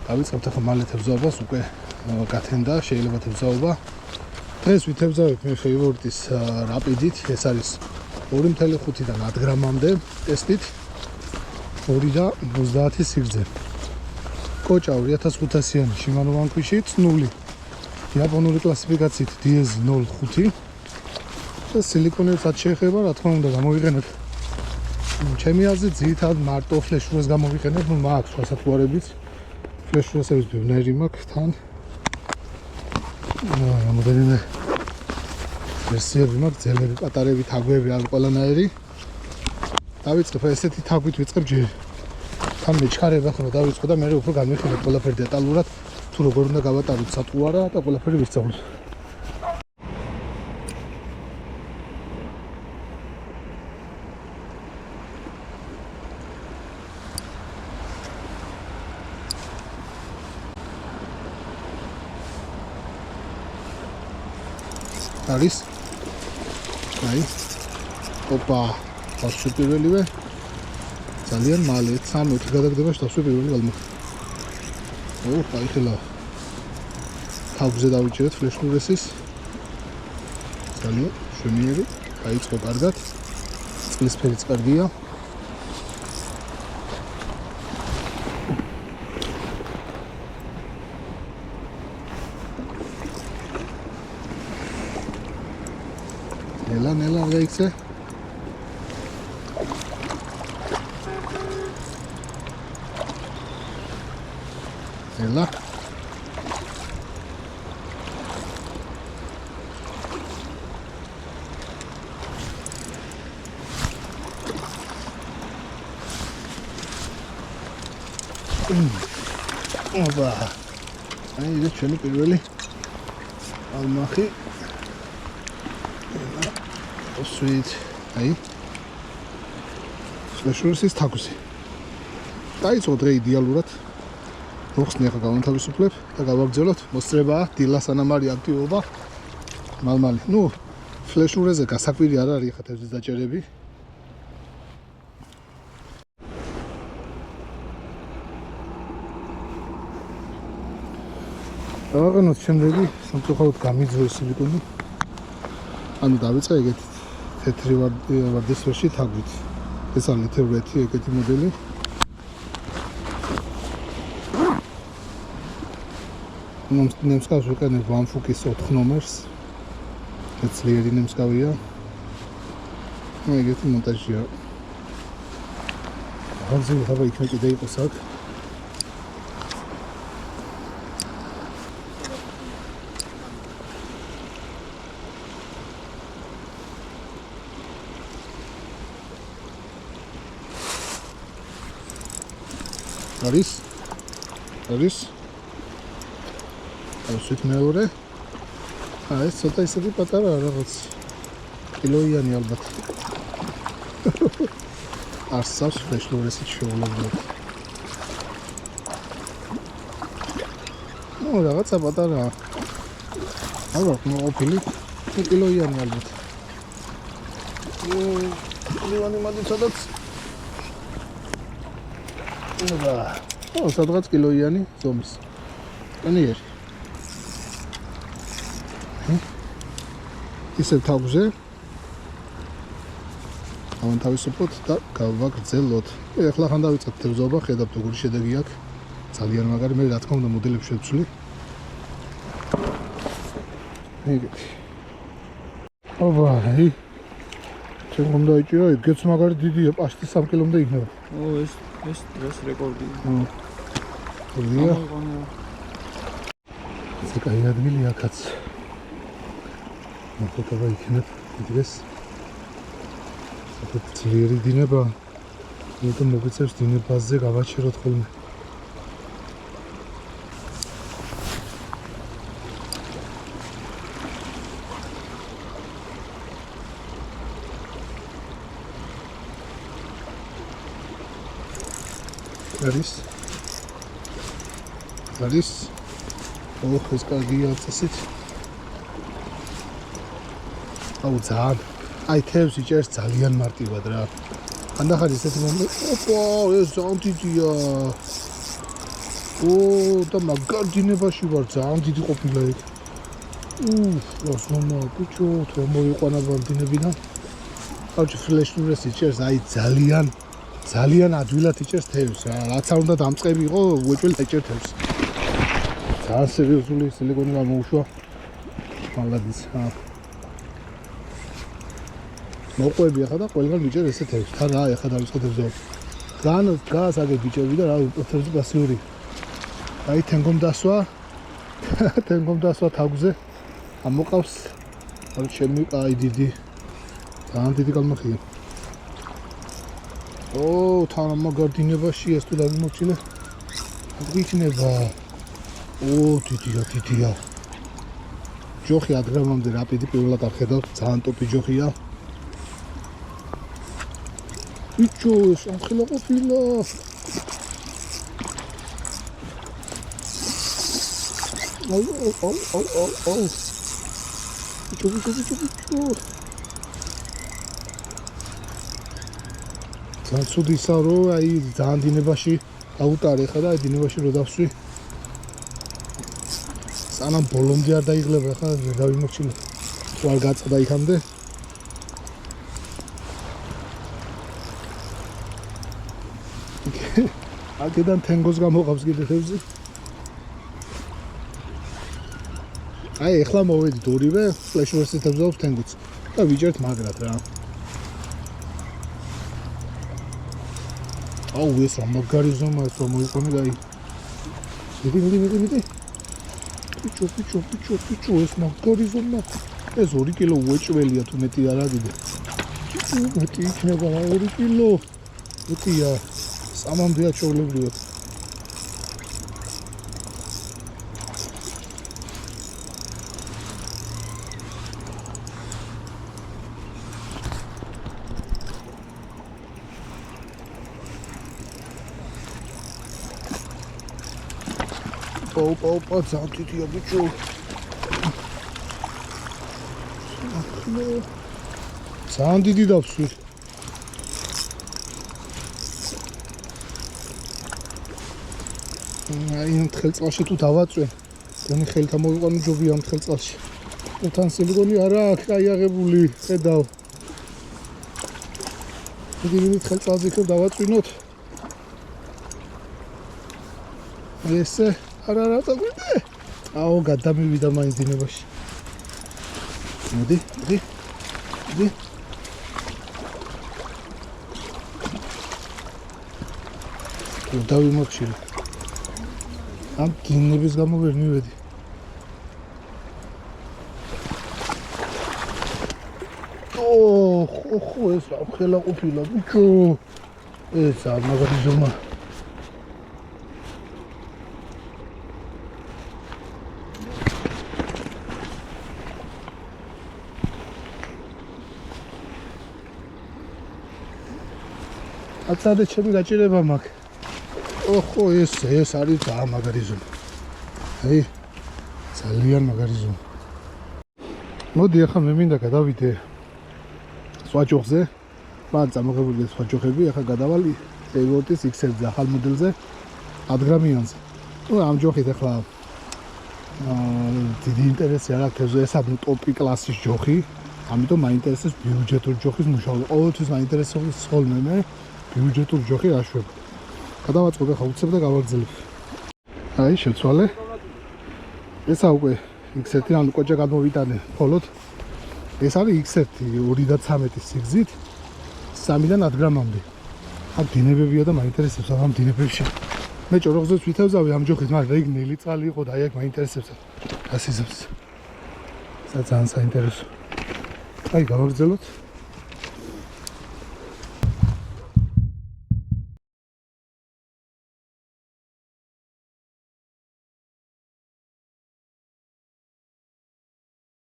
დავიწყებთ ახლა მალე თევზაობას უკვე გათენდა, შეიძლება თევზაობა. დღეს ვითევზავებ მე ფეივორიტის რაპიდით, ეს არის 2.5-დან 10 გრამამდე ტესტით 2.30 სიგრძე. კოჭა 2500-იანი Shimano ვანქვიში, წნული იაპონური კლასიფიკაციით DS 05 და სილიკონებსაც შეეხება, რა თქმა უნდა, გამოვიყენებ. ჩემი აზრით ძირითადად მარტო ფლეშურას გამოვიყენებ, მაქვს შესაძლებლობებიც. ფლეშურასების ბევრი მაქვს თან. მოდელიმე ვერსიები მაქვს, ძელები, პატარები, თაგვები, არ ყველანაირი. დავიწყებ ესეთი თაგვით ვიწყებ ჯერ. თან მეჩქარება ხო დავიწყო და მე უფრო განვიხილებ ყველაფერი დეტალურად, თუ როგორ უნდა გავატაროთ სატყუარა და ყველაფერი ვისწავლოთ. არის აი ოპა თავში პირველივე ძალიან მალე 3-4 გადაგდება თავში პირველი გალმა. აი ხელა თავზე დავიჭერეთ ფლეშურესის ძალიან შვენიერი დაიწყო კარგად წყლის ფერიც კარგია. ნელა ვეიქცე. ნელა. ოპა. აი ეს ჩვენი პირველი ალმახი. Sweet, აი. ფლეშურესის თაგვზე. დაიწყო დღე იდეალურად. მოხსნი ახლა გავანთავისუფლებ და გავაგრძელოთ. მოსწრებაა დილასანამარი აქტივობა. მალმალი. ნუ ფლეშურეზე გასაკვირი არ არის ახლა თევზის დაჭერები. დავაყენოთ შემდეგი სამწუხაროდ გამიძვეს სილიკონი. ანუ დავიწყე ეგეთი თეთრი ვარდისფერში თაგვით. ეს არის ლითევრეთი ეგეთი მოდელი. ნემსკავს ვიყენებ ვანფუკის 4 ნომერს. ძლიერი ნემსკავია. ეგეთი მონტაჟია. ახალზე ხება იქნება კიდე იყოს აქ. არის ასეთ მეორე ეს ცოტა ისეთი პატარა რაღაც კილოიანი ალბათ არსავს ფლეშურესით შეულებად ნუ რაღაცა პატარა ალბათ მოოფილი კილოიანი ალბათ კილოიანი მაგიცადაც სადღაც კილოიანი ზომის. კანიერი. ისევ თავზე. ავანთავისუფლოთ და გავაგრძელოთ. ეხლა ხან დავიწყებთ თევზაობა, ხედავთ როგორი შედეგი აქვს. ძალიან მაგარი, მე რა თქმა უნდა მოდელებს შევცვლი. ეგეთი. ოპა, აი. ჩემ უნდა იჭირო, ეგეც მაგარი დიდია, პაშტი 3 კილომდე იქნება. ეს დღეს რეკორდია. გულია. ეს კაი ადგილია აქაც. მოხდება იქნებ დღეს. საკუთარი ძლიერი დინება. იმიტომ მოგიწევს დინებაზე გავაჩეროთ ხოლმე. არის ეს კარგია წესით აუ ძალიან აი თევზი ჭერს ძალიან მარტივად რა ანდახარ ისეთი მომენტი ოპა ეს ძალიან დიდია და მაგარდინებაში ვარ, ძალიან დიდი ყოფილა იქ. როსმომა, ბიჭო, თუ მოიყვანა ბანდინებიდან. ხავჭი ფლეშნურეს იჭერს, აი ძალიან ადვილად იჭერს თევზს რა. რაც არ უნდა დამწყები იყო, უეჭველი იჭერ თევზს. ძალიან სერიოზული სილიკონი გამოუშვა. მალადის. მოყვები ახლა და ყველგან მიჭერ ესე თევზს. თან რა ახლა დავიწყეთებ ზოგ. გაასაგე ბიჭები და რა თევზი პასიური. აი თენგომ დასვა თაგვზე. ამოყავს არ ჩემი აი დიდი ძალიან დიდი კალმახია. თან მაგარდინებაში ეს თუ დავიმორჩილე. გიქნება. დიდია. ჯოხი ადგრამამდე რაპიდი პირველად არ ხედავ, ძალიან ტოპი ჯოხია. ბიჭო, ეს ამხელა ყოფილა. აუ. ბიჭო. ძალიან ცუდისა რომ აი ძალიან დინებაში აუტარე ხა და აი დინებაში რო დავსვი. სანამ ბოლომდე არ დაიღლება ხა დავიმორჩილე. თუ არ გაწყდა იქამდე. აქედან თენგოს გამოყავს კიდე თევზი. აი ეხლა მოვედით ორივე ფლეშვერსის თევზობს თენგოც და ვიჭერთ მაგრად რა. აუ ეს რა მაგარი ზომა ეს რომ მოიყვანე და აი მიდი. ბიჭო ეს მაგარი ზომა. ეს 2 კილო უეჭველია თუ მეტი არა კიდე. მეტი იქნება 2 კილო. მეტია. სამამდეა ჩოვლებრივად. Opa, ძალიან დიდია ბიჭო. ძალიან დიდი დავსვი. აი მთელ წყალში თუ დავაწვენ, გონი ხელთა მოიყვანო ჯობია მთელ წყალში. თან სილიკონი არა აქვს აიაღებული, ხედავ. დიდი მთელ წყალში ხო დავაწვინოთ. ესე არა დაგვიდე. აუ გადამივიდა მაინც დინებაში. მოდი. დავიმორჩილე. ამ დინების გამო ვერ მივედი. ხო ეს რა ხელა ყოფილა ბიჭო. ეს არ მაგარი ზომა. აცადე ჩემი გაჭირება მაქვს. ხო ეს არის ძალიან მაგარი ზომა. აი ძალიან მაგარი ზომა. მოდი ახლა მე მინდა გადავიდე სვაჯოხზე. მან წამოღებული სვაჯოხები, ახლა გადავალი ეივორტის XL-ზე, ახალ მოდელზე 10 გრამიანზე. ამ ჯოხით ახლა დიდი ინტერესი არ აქვს, ეს არის ტოპი კლასის ჯოხი. ამიტომ მაინტერესებს ბიუჯეტური ჯოხის მუშაობა. ყოველთვის მაინტერესებს ხოლმე მე ბიუჯეტური ჯოხი აშვება. გადავაწყობ ახლა უცებ და გავაგრძელებ. აი შეცვალე. ესა უკვე X1 ანუ კოჭა გადმოვიტანე მხოლოდ. ეს არის X1 2.13 სიგზით 3-დან 10 გრამამდე. აქ დინებებია და მაინტერესებს ამ დინებებში. მე ჭოროხზეც ვითევზავი ამ ჯოხით, მაგრამ იქ ნელი წყალი იყო და აი აქ მაინტერესებს გასიზებს. ძალიან საინტერესო. აი გავაგრძელოთ.